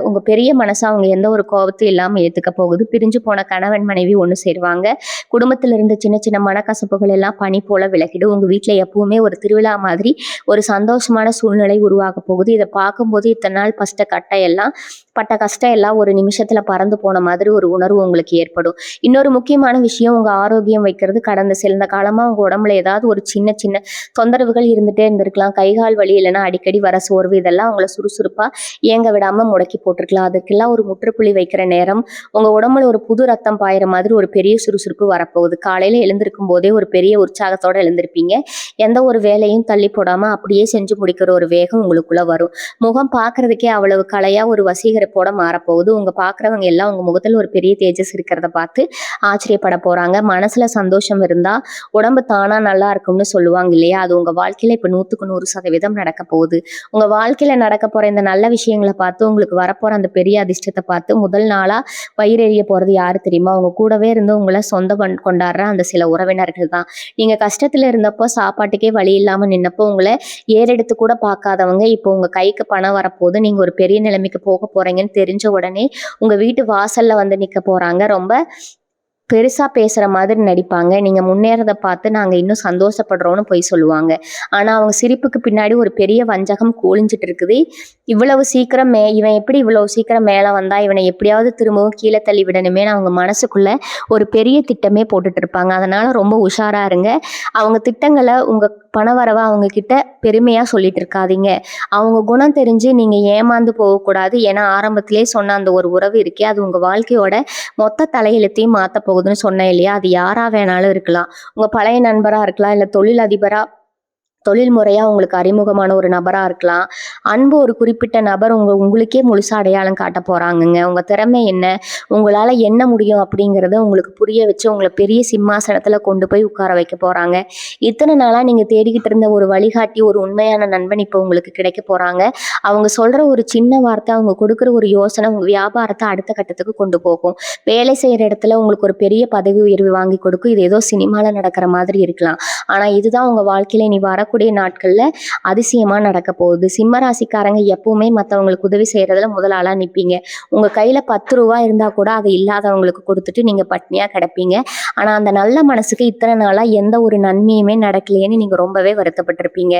உங்க பெரிய மனசு அவங்க எந்த ஒரு கோபத்தையும் இல்லாம ஏத்துக்க போகுது. பிரிஞ்சு போன கணவன் மனைவி ஒண்ணு சேருவாங்க. குடும்பத்துல இருந்த சின்ன சின்ன மனக்கசப்புகள் எல்லாம் பனி போல விலகிடும். உங்க வீட்டுல எப்பவுமே ஒரு திருவிழா மாதிரி ஒரு சந்தோஷமான சூழ்நிலை உருவாக போகுது. இதை பார்க்கும்போது இத்தனை நாள் பட்ட கஷ்டம் எல்லாம் ஒரு நிமிஷத்துல பறந்து போன மாதிரி ஒரு உணர்வு உங்களுக்கு ஏற்படும். இன்னொரு முக்கியமான விஷயம், உங்க ஆரோக்கியம் வைக்கிறது. கடந்த சில காலமா உங்க உடம்புல ஏதாவது ஒரு சின்ன சின்ன தொந்தரவுகள் இருந்துட்டே இருந்திருக்கலாம். கைகால் வலி இல்லைன்னா அடிக்கடி வர சோர்வு, இதெல்லாம் உங்களை சுறுசுறுப்பா இயங்க விடாம முடக்கி போட்டிருக்கலாம். அதுக்கெல்லாம் ஒரு முற்றுப்புள்ளி வைக்கிற நேரம். உங்க உடம்புல ஒரு புது ரத்தம் பாயிற மாதிரி ஒரு பெரிய சுறுசுறுப்பு வரப்போகுது. காலையில எழுந்திருக்கும் போதே ஒரு பெரிய உற்சாகத்தோட எழுந்திருப்பீங்க. எந்த ஒரு வேலையும் தள்ளி போடாம அப்படியே செஞ்சு முடிக்கிற ஒரு வேகம் உங்களுக்குள்ள வரும். முகம் பார்க்கறதுக்கே அவ்வளவு கலையா ஒரு வசீகரிப்போட மாறப்போகுது. உங்க பார்க்குறவங்க எல்லாம் உங்க முகத்துல ஒரு பெரிய தேஜஸ் இருக்கிறத பார்த்து ஆச்சரியப்பட போறாங்க. மனசுல சந்தோஷம் இருந்தா உடம்பு தானா நல்லா இருக்கும்னு சொல்லுவாங்க இல்லையா, அது உங்க வாழ்க்கையில இப்ப 100% நடக்க போகுது. உங்க வாழ்க்கையில நடக்க போற இந்த நல்ல விஷயங்களை பார்த்து உங்களுக்கு வரப்போற அந்த பெரிய அதிர்ஷ்டத்தை பார்த்து முதல் நாளா வயிறெறிய போறது யாரு தெரியுமா? உங்க கூடவே இருந்து உங்களை கொண்டாடுற அந்த சில உறவினர்கள் தான். நீங்க கஷ்டத்துல இருந்தப்போ சாப்பாட்டுக்கே வழி இல்லாம நின்னப்போ உங்களை ஏறெடுத்து கூட பார்க்காதவங்க இப்போ உங்க கைக்கு பணம் வரப்போது. நீங்க ஒரு பெரிய நிலைமைக்கு போக போறீங்கன்னு தெரிஞ்ச உடனே உங்க வீட்டு வாசல்ல வந்து நிக்க போறாங்க. ரொம்ப பெருசா பேசுற மாதிரி நடிப்பாங்க. நீங்க முன்னேறத பார்த்து நாங்க இன்னும் சந்தோஷப்படுறோம்னு போய் சொல்லுவாங்க. ஆனா அவங்க சிரிப்புக்கு பின்னாடி ஒரு பெரிய வஞ்சகம் ஒளிஞ்சிட்டு இருக்குது. இவ்வளவு சீக்கிரம் இவன் எப்படி இவ்வளவு சீக்கிரம் மேல வந்தா, இவனை எப்படியாவது திரும்பவும் கீழே தள்ளி விடணுமே அவங்க மனசுக்குள்ள ஒரு பெரிய திட்டமே போட்டுட்டு இருப்பாங்க. அதனால ரொம்ப உஷாரா இருங்க. அவங்க திட்டங்களை உங்க பணவரவை அவங்க கிட்ட பெருமையா சொல்லிட்டு இருக்காதீங்க. அவங்க குணம் தெரிஞ்சு நீங்க ஏமாந்து போகக்கூடாது. ஏன்னா ஆரம்பத்திலே சொன்ன அந்த ஒரு உறவு இருக்கே, அது உங்க வாழ்க்கையோட மொத்த தலையெழுத்தையும் மாத்த போகுதுன்னு சொன்னேன் இல்லையா, அது யாரா வேணாலும் இருக்கலாம். உங்க பழைய நண்பரா இருக்கலாம், இல்ல தொழில் முறையா உங்களுக்கு அறிமுகமான ஒரு நபரா இருக்கலாம். அன்பு ஒரு குறிப்பிட்ட நபர் உங்களுக்கே முழுசா அடையாளம் காட்ட போறாங்கங்க. உங்க திறமை என்ன, உங்களால என்ன முடியும் அப்படிங்கறத உங்களுக்கு புரிய வச்சு உங்களை பெரிய சிம்மாசனத்துல கொண்டு போய் உட்கார வைக்க போறாங்க. இத்தனை நாளா நீங்க தேடிக்கிட்டு இருந்த ஒரு வழிகாட்டி, ஒரு உண்மையான நண்பன் இப்போ உங்களுக்கு கிடைக்க போறாங்க. அவங்க சொல்ற ஒரு சின்ன வார்த்தை, அவங்க கொடுக்குற ஒரு யோசனை உங்க வியாபாரத்தை அடுத்த கட்டத்துக்கு கொண்டு போகும். வேலை செய்யற இடத்துல உங்களுக்கு ஒரு பெரிய பதவி உயர்வு வாங்கி கொடுக்கும். இது ஏதோ சினிமால நடக்கிற மாதிரி இருக்கலாம். ஆனா இதுதான் உங்க வாழ்க்கையில நீ வரக்கூடிய நாட்கள்ல அதிசயமா நடக்க போகுது. சிம்ம ராசிக்காரங்க எப்பவுமே மற்றவங்களுக்கு உதவி செய்யறதுல முதல் ஆளா நிற்பீங்க. உங்க கையில 10 ரூபா இருந்தா கூட அதை இல்லாதவங்களுக்கு கொடுத்துட்டு நீங்க பட்னியா கிடப்பீங்க. ஆனா அந்த நல்ல மனசுக்கு இத்தனை நாளா எந்த ஒரு நன்மையுமே நடக்கலையேன்னு நீங்க ரொம்பவே வருத்தப்பட்டிருப்பீங்க.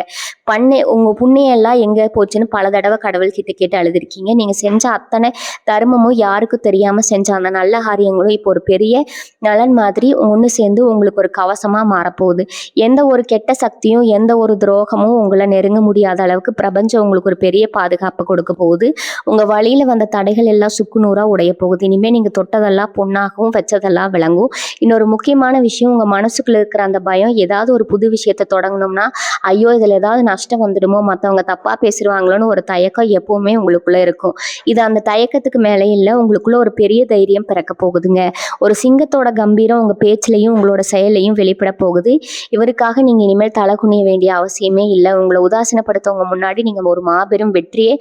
உங்க புண்ணியம் எல்லாம் எங்க போச்சுன்னு பல தடவை கடவுள் கிட்ட கேட்டு அழுதுருக்கீங்க. நீங்க செஞ்ச அத்தனை தர்மமும் யாருக்கும் தெரியாம செஞ்ச அந்த நல்ல காரியங்களும் இப்போ ஒரு பெரிய நலன் மாதிரி ஒன்று சேர்ந்து உங்களுக்கு ஒரு கவசமா மாறப்போகுது. எந்த ஒரு கெட்ட சக்தியும் எந்த ஒரு துரோகமும் உங்களை நெருங்க முடியாத அளவுக்கு பிரபஞ்சம் உங்களுக்கு ஒரு பெரிய பாதுகாப்பு கொடுக்க போகுது. உங்க வழியில வந்த தடைகள் எல்லாம் சுக்குநூறா உடைய போகுது. இனிமே நீங்க தொட்டதெல்லாம் பொண்ணாகவும் வச்சதெல்லாம் விளங்கும். இன்னொரு முக்கியமான விஷயம், உங்க மனசுக்குள்ள இருக்கிற அந்த பயம், ஏதாவது ஒரு புது விஷயத்தை தொடங்கணும்னா ஐயோ இதுல ஏதாவது நஷ்டம் வந்துடுமோ, மற்றவங்க தப்பா பேசிடுவாங்களோன்னு ஒரு தயக்கம் எப்பவுமே உங்களுக்குள்ள இருக்கும். இது அந்த தயக்கத்துக்கு மேலே இல்லை, உங்களுக்குள்ள ஒரு பெரிய தைரியம் பிறக்க போகுதுங்க. ஒரு சிங்கத்தோட கம்பீரம் உங்க பேச்சிலையும் உங்களோட செயலையும் வெளிப்பட போகுது. இவருக்காக நீங்க இனிமேல் தலை குனிய வேண்டிய அவசியமே இல்லை. உங்களை உதாசீனப்படுத்தவங்க முன்னாடி நீங்க ஒரு மாபெரும் வெற்றியே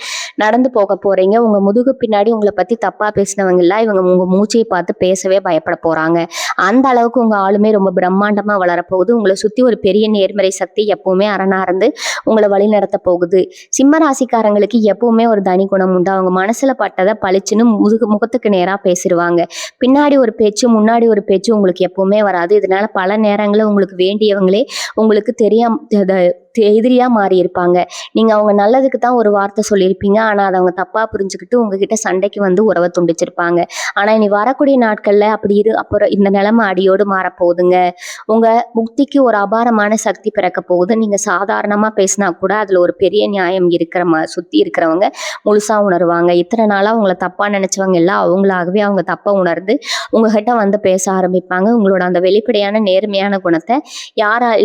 நடந்து போக போறீங்க. உங்க முதுகு பின்னாடி உங்களை பத்தி தப்பா பேசினவங்க எல்லாம் இவங்க உங்க மூச்சையை பார்த்து பேசவே பயப்பட போறாங்க. அந்த அளவுக்கு உங்க ஆளுமே ரொம்ப பிரம்மாண்டமா வளரப்போகுது. உங்களை சுத்தி ஒரு பெரிய நேர்மறை சக்தி எப்பவுமே அரணா இருந்து உங்களை வழி நடத்த போகுது. சிம்ம ராசிக்காரங்களுக்கு எப்பவுமே ஒரு தனி குணம் உண்டு. அவங்க மனசுல பட்டதை பளிச்சுன்னு முகத்துக்கு நேரா பேசிடுவாங்க. பின்னாடி ஒரு பேச்சு முன்னாடி ஒரு பேச்சு உங்களுக்கு எப்பவுமே வராது. இதனால பல நேரங்களில் உங்களுக்கு வேண்டியவங்களே உங்களுக்கு எதிரியா மாறி இருப்பாங்க. நீங்க அவங்க நல்லதுக்கு தான் ஒரு வார்த்தை சொல்லியிருப்பீங்க. ஆனா அதை அவங்க தப்பா புரிஞ்சுக்கிட்டு உங்ககிட்ட சண்டைக்கு வந்து உறவை துண்டிச்சிருப்பாங்க. ஆனா இனி வரக்கூடிய நாட்கள்ல அப்புறம் இந்த நிலைமை அடியோடு மாறப்போகுதுங்க. உங்க முக்திக்கு ஒரு அபாரமான சக்தி பிறக்க போகுது. நீங்க சாதாரணமா பேசினா கூட அதுல ஒரு பெரிய நியாயம் சுத்தி இருக்கிறவங்க முழுசா உணர்வாங்க. இத்தனை நாளா உங்களை தப்பா நினைச்சவங்க எல்லாம் அவங்களாகவே அவங்க தப்பா உணர்ந்து உங்ககிட்ட வந்து பேச ஆரம்பிப்பாங்க. உங்களோட அந்த வெளிப்படையான நேர்மையான குணத்தை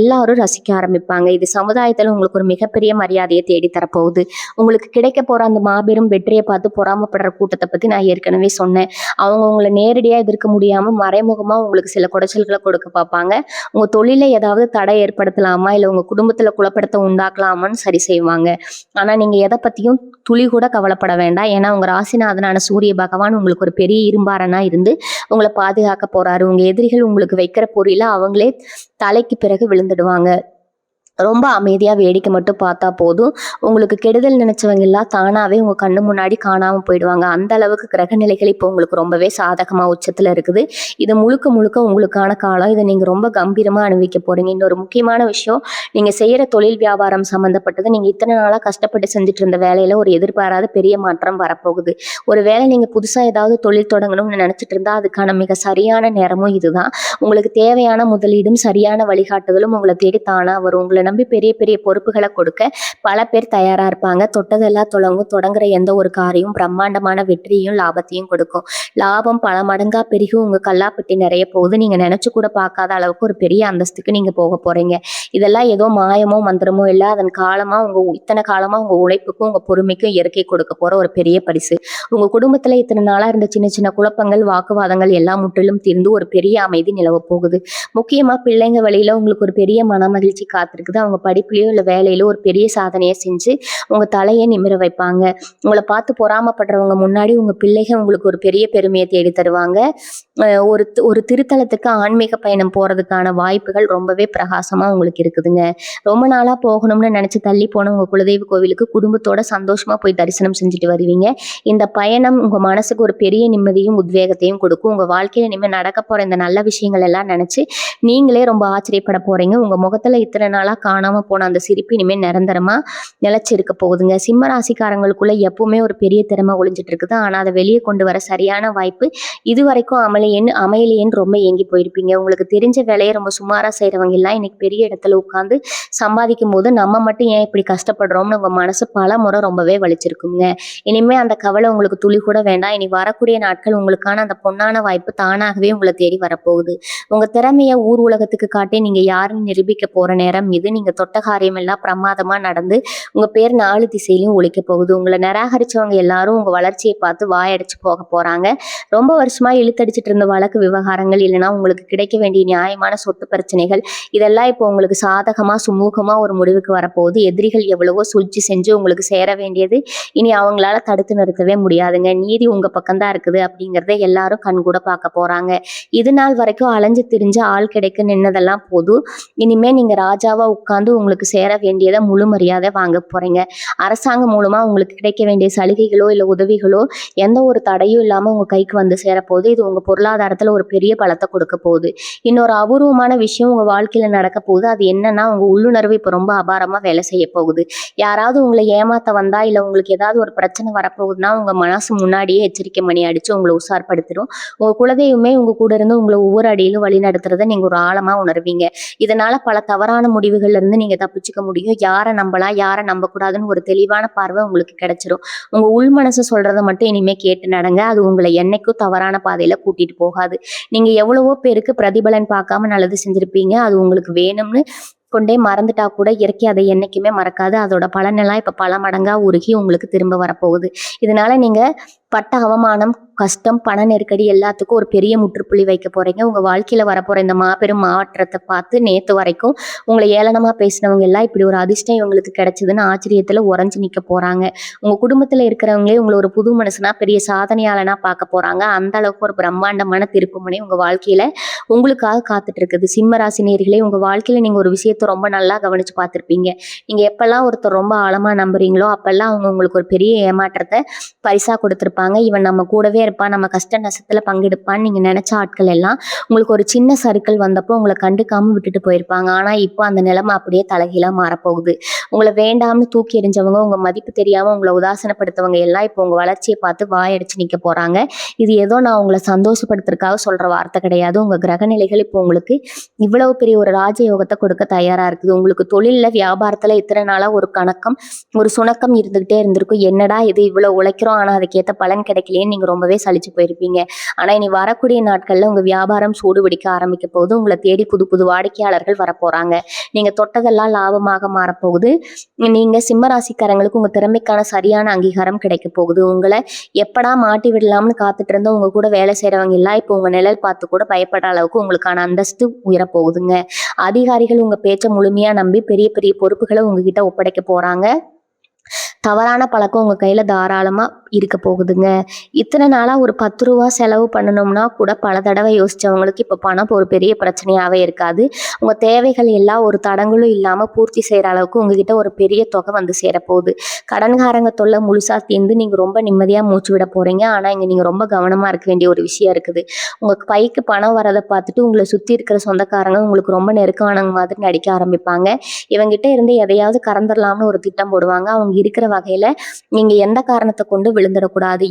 எல்லாரும் ரசிக்க ஆரம்பிப்பாங்க. இது சமுதாயத்துல உங்களுக்கு ஒரு மிகப்பெரிய மரியாதையை தேடி தரப்போகுது. உங்களுக்கு கிடைக்க போற அந்த மாபெரும் வெற்றியை பார்த்து பொறாமப்படுற கூட்டத்தை பத்தி நான் ஏற்கனவே சொன்னேன். அவங்க உங்களை நேரடியா எதிர்க்க முடியாம மறைமுகமா உங்களுக்கு சில குடைச்சல்களை கொடுக்க பார்ப்பாங்க. உங்க தொழில ஏதாவது தடை ஏற்படுத்தலாமா, இல்ல உங்க குடும்பத்துல குழப்பத்தை உண்டாக்கலாமான்னு சரி செய்வாங்க. ஆனா நீங்க எதை பத்தியும் துளி கூட கவலைப்பட வேண்டாம். ஏன்னா உங்க ராசிநாதனான சூரிய பகவான் உங்களுக்கு ஒரு பெரிய இரும்பாரனா இருந்து உங்களை பாதுகாக்க போறாரு. உங்க எதிரிகள் உங்களுக்கு வைக்கிற பொறியில அவங்களே தலைக்கு பிறகு விழுந்துடுவாங்க. ரொம்ப அமைதியா வேடிக்கை மட்டும் பார்த்தா போதும். உங்களுக்கு கெடுதல் நினைச்சவங்க எல்லாம் தானாவே உங்க கண்ணு முன்னாடி காணாம போயிடுவாங்க. அந்த அளவுக்கு கிரக நிலைகள் இப்போ உங்களுக்கு ரொம்பவே சாதகமா உச்சத்துல இருக்குது. இது முழுக்க முழுக்க உங்களுக்கான காலம். இதை நீங்க ரொம்ப கம்பீரமா அனுபவிக்க போறீங்க. இன்னொரு முக்கியமான விஷயம், நீங்க செய்யற தொழில் வியாபாரம் சம்பந்தப்பட்டது நீங்க இத்தனை நாளா கஷ்டப்பட்டு செஞ்சுட்டு இருந்த வேலையில ஒரு எதிர்பாராத பெரிய மாற்றம் வரப்போகுது. ஒரு வேளை நீங்க புதுசா ஏதாவது தொழில் தொடங்கணும்னு நினைச்சிட்டு இருந்தா அதுக்கான மிக சரியான நேரமும் இதுதான். உங்களுக்கு தேவையான முதலீடும் சரியான வழிகாட்டுதலும் உங்களை தேடி தானா வரும். உங்களை நம்பி பெரிய பெரிய பொறுப்புகளை கொடுக்க பல பேர் தயாரா இருப்பாங்க. தொட்டதெல்லாம் தொடங்கும். தொடங்குற எந்த ஒரு காரியம் பிரம்மாண்டமான வெற்றியும் லாபத்தையும் கொடுக்கும். லாபம் பல மடங்கா பெருகி உங்க கல்லாப்பட்டி நிறைய போகுது. நீங்க நினைச்சு கூட பார்க்காத அளவுக்கு ஒரு பெரிய அந்தஸ்துக்கு நீங்க போக போறீங்க. இதெல்லாம் ஏதோ மாயமோ மந்திரமோ இல்லை. அதன் காலமா இத்தனை காலமா உங்க உழைப்புக்கும் உங்க பொறுமைக்கும் இயற்கை கொடுக்க போற ஒரு பெரிய பரிசு. உங்க குடும்பத்துல இத்தனை நாளா இருந்த சின்ன சின்ன குழப்பங்கள் வாக்குவாதங்கள் எல்லாம் முற்றிலும் தீர்ந்து ஒரு பெரிய அமைதி நிலவ போகுது. முக்கியமா பிள்ளைங்க வழியில உங்களுக்கு ஒரு பெரிய மன மகிழ்ச்சி காத்திருக்குது. அவங்க படிப்புலயோ இல்லை வேலையிலோ ஒரு பெரிய சாதனையை செஞ்சு உங்க தலையை நிமிர வைப்பாங்க. உங்களை பார்த்து பொறாமப்படுறவங்க முன்னாடி உங்க பிள்ளைகள் உங்களுக்கு ஒரு பெரிய பெருமையை தேடி தருவாங்க. ஒரு திருத்தலத்துக்கு ஆன்மீக பயணம் போறதுக்கான வாய்ப்புகள் ரொம்பவே பிரகாசமா உங்களுக்கு இருக்குதுங்க. ரொம்ப நாளா போகணும்னு நினைச்சு தள்ளி போன உங்க குலதெய்வ கோவிலுக்கு குடும்பத்தோட சந்தோஷமா போய் தரிசனம் செஞ்சுட்டு வருவீங்க. இந்த பயணம் உங்க மனசுக்கு ஒரு பெரிய நிம்மதியும் உத்வேகத்தையும் கொடுக்கும். உங்க வாழ்க்கையில இனிமேல் நடக்க போற இந்த நல்ல விஷயங்கள் எல்லாம் நினைச்சு நீங்களே ரொம்ப ஆச்சரியப்பட போறீங்க. உங்க முகத்துல இத்தனை நாளா காணாம போன அந்த சிரிப்பு இனிமேல் நிரந்தரமா நிலைச்சிருக்க போகுதுங்க. சிம்ம ராசிக்காரங்களுக்குள்ள எப்பவுமே ஒரு பெரிய திறமை ஒளிஞ்சிட்டு இருக்குது. ஆனா அதை வெளியே கொண்டு வர சரியான வாய்ப்பு இது வரைக்கும் அமையலையேன்னு ரொம்ப ஏங்கி போயிருப்பீங்க. உங்களுக்கு தெரிஞ்ச வேலையை ரொம்ப சுமாரா செய்யறவங்க எல்லாம் இன்னைக்கு பெரிய இடத்துல உட்காந்து சம்பாதிக்கும் போது நம்ம மட்டும் ஏன் இப்படி கஷ்டப்படுறோம்னு உங்க மனசு பல முறை ரொம்பவே வலிச்சிருக்குங்க. இனிமே அந்த கவலை உங்களுக்கு துளி கூட வேண்டாம். இனி வரக்கூடிய நாட்கள் உங்களுக்கான அந்த பொன்னான வாய்ப்பு தானாகவே உங்களை தேடி வரப்போகுது. உங்க திறமைய ஊர் உலகத்துக்கு காட்டி நீங்க யாருன்னு நிரூபிக்க போற நேரம் இது. நீங்க தொட்ட காரியம் எல்லாம் பிரமாதமா நடந்து உங்க பேர் 4 திசையிலும் ஒலிக்க போகுது. உங்களை நிராகரிச்சவங்க எல்லாரும் உங்க வளர்ச்சியை பார்த்து வாயடிச்சு போக போறாங்க. ரொம்ப வருஷமா இழுத்தடிச்சிட்டு இருந்த வழக்கு விவகாரங்கள் இல்லைன்னா உங்களுக்கு கிடைக்க வேண்டிய நியாயமான சொத்து பிரச்சனைகள் இதெல்லாம் இப்போ உங்களுக்கு சாதகமா சுமூகமா ஒரு முடிவுக்கு வரப்போகுது. எதிரிகள் எவ்வளவோ சூழ்ச்சி செஞ்சு உங்களுக்கு சேர வேண்டியது இனி அவங்களால தடுத்து நிறுத்தவே முடியாதுங்க. நீதி உங்க பக்கம்தான் இருக்குது அப்படிங்கிறத எல்லாரும் கண்கூட பார்க்க போறாங்க. இது நாள் வரைக்கும் அலைஞ்சு திரிஞ்சு ஆள் கிடைக்க நின்னதெல்லாம் போதும். இனிமே நீங்க ராஜாவா உட்கார்ந்து உங்களுக்கு சேர வேண்டியதை முழு மரியாதை வாங்க போறீங்க. அரசாங்கம் மூலமா உங்களுக்கு கிடைக்க வேண்டிய சலுகைகளோ இல்லை உதவிகளோ எந்த ஒரு தடையும் இல்லாம உங்க கைக்கு வந்து சேரப்போகுது. இது உங்க பொருளாதாரத்துல ஒரு பெரிய பலத்தை கொடுக்க போகுது. இன்னொரு அபூர்வமான விஷயம் உங்க வாழ்க்கையில நடக்க போகுது. அது என்னன்னா உங்க உள்ளுணர்வு இப்ப ரொம்ப அபாரமா வேலை செய்ய போகுது. யாராவது உங்களை ஏமாத்த வந்தா இல்ல உங்களுக்கு ஏதாவது ஒரு பிரச்சனை வரப்போகுதுன்னா உங்க மனசு முன்னாடியே எச்சரிக்கை மணி அடிச்சு உங்களை உஷார்படுத்திடும். உங்க குலதெய்வமே உங்க கூட இருந்து உங்களை ஒவ்வொரு அடியிலும் வழி நடத்துறத நீங்க ஒரு ஆழமா உணர்வீங்க. இதனால பல தவறான முடிவுகள்ல இருந்து நீங்க தப்பிச்சுக்க முடியும். யாரை நம்பலாம் யாரை நம்பக்கூடாதுன்னு ஒரு தெளிவான பார்வை உங்களுக்கு கிடைச்சிரும். உங்க உள் மனசு சொல்றதை மட்டும் இனிமே கேட்டு நடங்க. அது உங்களை என்னைக்கும் தவறான பாதையில கூட்டிட்டு போகாது. நீங்க எவ்வளவோ பேருக்கு பிரதிபலன் பார்க்காம நல்லது செஞ்சிருப்பீங்க. அது உங்களுக்கு வேணும்னு கொண்டே மறந்துட்டா கூட இயற்கை அதை என்னைக்குமே மறக்காது. அதோட பலனெல்லாம் இப்ப பல மடங்கா உருகி உங்களுக்கு திரும்ப வரப்போகுது. இதனால நீங்க பட்ட அவமானம் கஷ்டம் பண நெருக்கடி எல்லாத்துக்கும் ஒரு பெரிய முற்றுப்புள்ளி வைக்க போறீங்க. உங்க வாழ்க்கையில வரப்போற இந்த மாபெரும் மாற்றத்தை பார்த்து நேத்து வரைக்கும் உங்களை ஏளனமா பேசினவங்க எல்லாம் இப்படி ஒரு அதிர்ஷ்டம் இவங்களுக்கு கிடைச்சதுன்னு ஆச்சரியத்துல உறைஞ்சு நிக்க போறாங்க. உங்க குடும்பத்துல இருக்கிறவங்களே உங்களை ஒரு புது மனுஷனா பெரிய சாதனையாளனா பார்க்க போறாங்க. அந்த அளவுக்கு ஒரு பிரம்மாண்டமான திருப்புமுனை உங்க வாழ்க்கையில உங்களுக்காக காத்துட்டு இருக்குது. சிம்ம ராசி நேயர்களே, உங்க வாழ்க்கையில நீங்க ஒரு விஷயத்த ரொம்ப நல்லா கவனிச்சு பார்த்திருப்பீங்க. நீங்க எப்பெல்லாம் ஒருத்தர் ரொம்ப ஆழமா நம்புறீங்களோ அப்பெல்லாம் அவங்க உங்களுக்கு ஒரு பெரிய ஏமாற்றத்தை பரிசா கொடுத்திருப்பாங்க. இவன் நம்ம கூடவே இருப்பான், நம்ம கஷ்ட நஷ்டத்துல பங்கெடுப்பான்னு நீங்க நினைச்ச ஆட்கள் எல்லாம் உங்களுக்கு ஒரு சின்ன சறுக்கல் வந்தப்போ உங்களை கண்டுக்காம விட்டுட்டு போயிருப்பாங்க. ஆனா இப்போ அந்த நிலைமை அப்படியே தலைகீழா மாறப்போகுது. உங்களை வேண்டாம்னு தூக்கி எறிஞ்சவங்க, உங்க மதிப்பு தெரியாம உங்களை உதாசனப்படுத்தவங்க எல்லாம் இப்போ உங்க வளர்ச்சியை பார்த்து வாயடிச்சு நிக்க போறாங்க. இது ஏதோ நான் உங்களை சந்தோஷப்படுத்துறதுக்காக சொல்ற வார்த்தை கிடையாது. உங்க கிரகநிலைகள் இப்போ உங்களுக்கு இவ்வளவு பெரிய ஒரு ராஜயோகத்தை கொடுக்க தயாரா இருக்குது. உங்களுக்கு தொழில்ல வியாபாரத்துல இத்தனை நாளா ஒரு கணக்கம் ஒரு சுணக்கம் இருந்துகிட்டே இருந்திருக்கும். என்னடா இது இவ்வளவு உழைக்கிறோம் ஆனா அதுக்கேற்ற பலன் கிடைக்கலையேன்னு நீங்கள் ரொம்பவே சலிச்சு போயிருப்பீங்க. ஆனால் இனி வரக்கூடிய நாட்களில் உங்கள் வியாபாரம் சூடு பிடிக்க ஆரம்பிக்க போகுது. உங்களை தேடி புது புது வாடிக்கையாளர்கள் வரப்போகிறாங்க. நீங்கள் தொட்டதெல்லாம் லாபமாக மாறப்போகுது. நீங்கள் சிம்மராசிக்காரங்களுக்கு உங்கள் திறமைக்கான சரியான அங்கீகாரம் கிடைக்க போகுது. உங்களை எப்படா மாட்டி விடலாம்னு காத்துட்டு இருந்த உங்க கூட வேலை செய்கிறவங்க எல்லாம் இப்போ உங்கள் நிழல் பார்த்து கூட பயப்படுற அளவுக்கு உங்களுக்கான அந்தஸ்து உயரப்போகுதுங்க. அதிகாரிகள் உங்கள் பேச்சை முழுமையாக நம்பி பெரிய பெரிய பொறுப்புகளை உங்ககிட்ட ஒப்படைக்க போகிறாங்க. தவறான பழக்கம் உங்கள் கையில் தாராளமாக இருக்க போகுதுங்க. இத்தனை நாளாக ஒரு 10 ரூபா செலவு பண்ணணும்னா கூட பல தடவை யோசித்தவங்களுக்கு இப்போ பணம் ஒரு பெரிய பிரச்சனையாகவே இருக்காது. உங்கள் தேவைகள் எல்லாம் ஒரு தடங்களும் இல்லாமல் பூர்த்தி செய்கிற அளவுக்கு உங்ககிட்ட ஒரு பெரிய தொகை வந்து சேரப்போகுது. கடன்காரங்க தொல்லை முழுசாக தீர்ந்து நீங்கள் ரொம்ப நிம்மதியாக மூச்சு விட போகிறீங்க. ஆனால் இங்கே நீங்கள் ரொம்ப கவனமாக இருக்க வேண்டிய ஒரு விஷயம் இருக்குது. உங்கள் பைக்கு பணம் வரதை பார்த்துட்டு உங்களை சுற்றி இருக்கிற சொந்தக்காரங்க உங்களுக்கு ரொம்ப நெருக்கமானவங்க மாதிரி நடிக்க ஆரம்பிப்பாங்க. இவங்கிட்ட இருந்து எதையாவது கறந்துடலாம்னு ஒரு திட்டம் போடுவாங்க. அவங்க இருக்கிற வகையில் நீங்கள் எந்த காரணத்தை கொண்டு விழுந்துடக்கூடாது.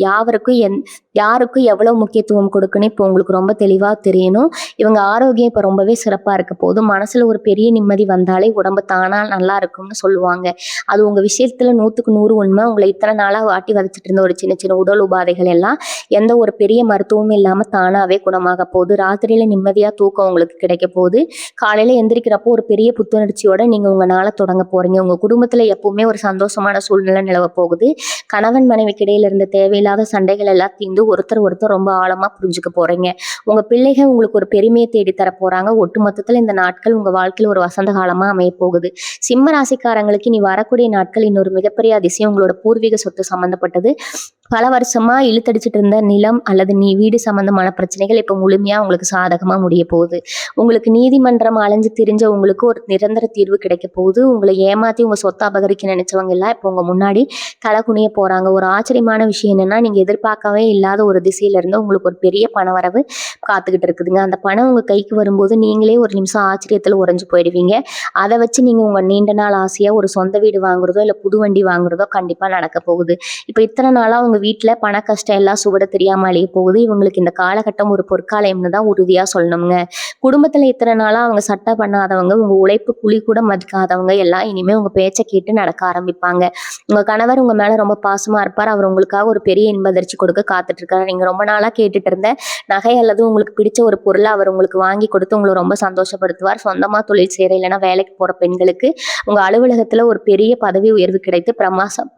யாருக்கும் எவ்வளோ முக்கியத்துவம் கொடுக்குன்னு இப்போ உங்களுக்கு ரொம்ப தெளிவாக தெரியணும். இவங்க ஆரோக்கியம் இப்போ ரொம்பவே சிறப்பாக இருக்க போது. மனசில் ஒரு பெரிய நிம்மதி வந்தாலே உடம்பு தானாக நல்லா இருக்கும்னு சொல்லுவாங்க. அது உங்கள் விஷயத்தில் 100க்கு 100 உண்மை. உங்களை இத்தனை நாளாக வாட்டி வதச்சிட்டு இருந்த ஒரு சின்ன சின்ன உடல் உபாதைகள் எல்லாம் எந்த ஒரு பெரிய மருத்துவமும் இல்லாமல் தானாகவே குணமாக போகுது. ராத்திரியில் நிம்மதியாக தூக்கம் உங்களுக்கு கிடைக்க போகுது. காலையில் எந்திரிக்கிறப்போ ஒரு பெரிய புத்துணர்ச்சியோட நீங்கள் உங்கள் நாளை தொடங்க போகிறீங்க. உங்கள் குடும்பத்தில் எப்பவுமே ஒரு சந்தோஷமான சூழ்நிலை நிலவ போகுது. கணவன் மனைவிக்கு இடையில இருந்த தேவையில்லாத சண்டைகள் எல்லாம் தீர்ந்து ஒருத்தர் ரொம்ப ஆழமா புரிஞ்சுக்க போறீங்க. உங்க பிள்ளைகள் உங்களுக்கு ஒரு பெருமையை தேடி தர போறாங்க. ஒட்டுமொத்தத்துல இந்த நாட்கள் உங்க வாழ்க்கையில் ஒரு வசந்த காலமா அமைய போகுது. சிம்ம ராசிக்காரங்களுக்கு இனி வரக்கூடிய நாட்கள் இன்னொரு மிகப்பெரிய அதிசயம். உங்களோட பூர்வீக சொத்து சம்பந்தப்பட்டது. பல வருஷமா இழுத்தடிச்சிட்டு இருந்த நிலம் அல்லது வீடு சம்பந்தமான பிரச்சனைகள் இப்போ முழுமையா உங்களுக்கு சாதகமா முடிய போகுது. உங்களுக்கு நீதிமன்றம் அலைஞ்சு திரிஞ்ச உங்களுக்கு ஒரு நிரந்தர தீர்வு கிடைக்க போகுது. உங்களை ஏமாத்தி உங்க சொத்தை அபகரிக்க நினைச்சவங்க எல்லாம் இப்போ உங்க முன்னாடி தலை குனிய போறாங்க. ஒரு ஆச்சரியமான விஷயம் என்னன்னா, நீங்க எதிர்பார்க்கவே இல்லாத ஒரு திசையில இருந்து உங்களுக்கு ஒரு பெரிய பண வரவு காத்துக்கிட்டு இருக்குதுங்க. அந்த பணம் உங்க கைக்கு வரும்போது நீங்களே ஒரு நிமிஷம் ஆச்சரியத்துல உறைஞ்சு போயிடுவீங்க. அதை வச்சு நீங்க உங்க நீண்ட நாள் ஆசையா ஒரு சொந்த வீடு வாங்குறதோ இல்ல புது வண்டி வாங்குறதோ கண்டிப்பா நடக்க போகுது. இப்போ இத்தனை நாளா உங்க வீட்டுல பண கஷ்டம் எல்லாம் சுவட தெரியாம அழிய போகுது. இவங்களுக்கு இந்த காலகட்டம் ஒரு பொற்காலம்னு தான் உறுதியா சொல்லணுங்க. குடும்பத்துல இத்தனை நாளா அவங்க சட்டை பண்ணாதவங்க, உங்க உழைப்பு குழி கூட மதிக்காதவங்க எல்லாம் இனிமே உங்க பேச்சை கேட்டு நடக்க ஆரம்பிப்பாங்க. உங்க கணவர் உங்க மேல ரொம்ப பாசமா இருப்பார். அவர் உங்களுக்காக ஒரு பெரிய இன்ப அதிர்ச்சி கொடுக்க காத்துட்டு இருக்காரு. நீங்க ரொம்ப நாளா கேட்டுட்டு இருந்த நகை அல்லது உங்களுக்கு பிடிச்ச ஒரு பொருளை அவர் உங்களுக்கு வாங்கி கொடுத்து உங்களை ரொம்ப சந்தோஷப்படுத்துவார். சொந்தமா தொழில் செய்யற இல்லைன்னா வேலைக்கு போற பெண்களுக்கு உங்க அலுவலகத்துல ஒரு பெரிய பதவி உயர்வு கிடைத்து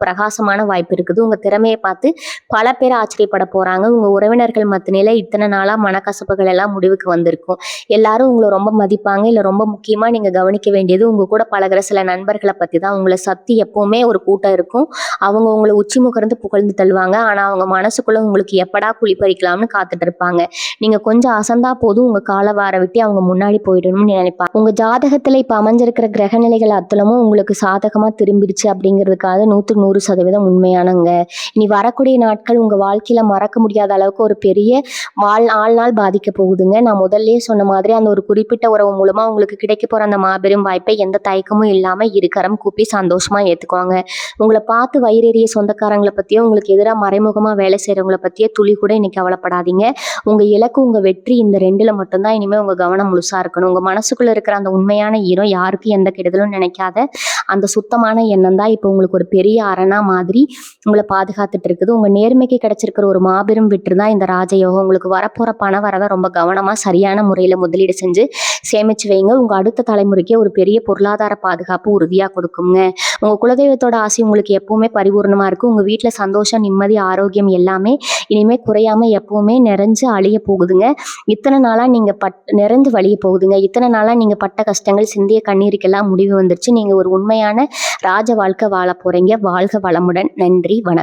பிரகாசமான வாய்ப்பு இருக்குது. உங்க திறமையை பார்த்து பல பேர் ஆச்சரியப்பட போறாங்க. உங்க உறவினர்கள் மத்தியில இத்தனை நாளா மனக்கசப்புகள் எல்லாம் முடிவுக்கு வந்திருக்கும். எல்லாரும் உங்களை ரொம்ப மதிப்பாங்க. இல்ல ரொம்ப முக்கியமா நீங்க கவனிக்க வேண்டியது உங்க கூட பழகிற சில நண்பர்களை பத்தி தான். உங்களை சத்தி எப்பவுமே ஒரு கூட்டம் இருக்கும். அவங்க உங்களை உச்சி முகர்ந்து புகழ்ந்து தள்ளுவாங்க. ஆனா அவங்க மனசுக்குள்ள உங்களுக்கு எப்படா குழி பறிக்கலாம்னு காத்துட்டு இருப்பாங்க. நீங்க கொஞ்சம் அசந்தா போதும் உங்க காலை வார விட்டு அவங்க முன்னாடி போயிடணும்னு நினைப்பாங்க. உங்க ஜாதகத்துல இப்ப அமைஞ்சிருக்கிற கிரக நிலைகள் அத்தலமும் உங்களுக்கு சாதகமா திரும்பிடுச்சு அப்படிங்கிறதுக்காக 100% உண்மையானங்க. இனி வரக்கூடிய நாட்கள் உங்க வாழ்க்கையில மறக்க முடியாத அளவுக்கு ஒரு பெரிய வாழ்நாள் பாதிக்க போகுதுங்க. நான் முதல்லயே சொன்ன மாதிரி அந்த ஒரு குறிப்பிட்ட உறவு மூலமா உங்களுக்கு கிடைக்க போற அந்த மாபெரும் வாய்ப்பை எந்த தயக்கமும் இல்லாம இருக்கரம் கூப்பி சந்தோஷமா ஏத்துக்குவாங்க. உங்களை பார்த்து வயிறேறிய சொந்தக்காரங்களை பத்தியோ உங்களுக்கு எதிராக மறைமுகமா வேலை செய்யறவங்களை பத்தியோ துளி கூட இன்னைக்கு கவலைப்படாதீங்க. உங்க இலக்கு உங்க வெற்றி இந்த 2ல மட்டும்தான் இனிமே உங்க கவனம் முழுசா இருக்கணும். உங்க மனசுக்குள்ள இருக்கிற அந்த உண்மையான ஈரம், யாருக்கும் எந்த கெடுதலும் நினைக்காத அந்த சுத்தமான எண்ணம் தான் இப்போ உங்களுக்கு ஒரு பெரிய அரணா மாதிரி உங்களை பாதுகாத்துட்டு இருக்குது. உங்க நேர்மைக்கு கிடைச்சிருக்கிற ஒரு மாபெரும் வெற்றி தான் இந்த ராஜயோகம். உங்களுக்கு வரப்போற பண வரவை ரொம்ப கவனமா சரியான முறையில முதலீடு செஞ்சு சேமிச்சு வைங்க. உங்க அடுத்த தலைமுறைக்கு ஒரு பெரிய பொருளாதார பாதுகாப்பு உறுதியா கொடுக்குங்க. உங்க குலதெய்வத்தோட ஆசை உங்களுக்கு எப்பவுமே பரிபூர்ணமா இருக்கும். உங்க வீட்டுல சந்தோஷம், நிம்மதி, ஆரோக்கியம் எல்லாமே இனிமே குறையாம எப்பவுமே நிறைஞ்சு அழிய போகுதுங்க. இத்தனை நாளா நீங்க நிறைஞ்சு வழிய போகுதுங்க. இத்தனை நாளா நீங்க பட்ட கஷ்டங்கள், சிந்திய கண்ணீருக்கெல்லாம் முடிவு வந்துருச்சு. நீங்க ஒரு உண்மையான ராஜ வாழ்க்கை வாழ போறீங்க. வாழ்க வளமுடன். நன்றி, வணக்கம்.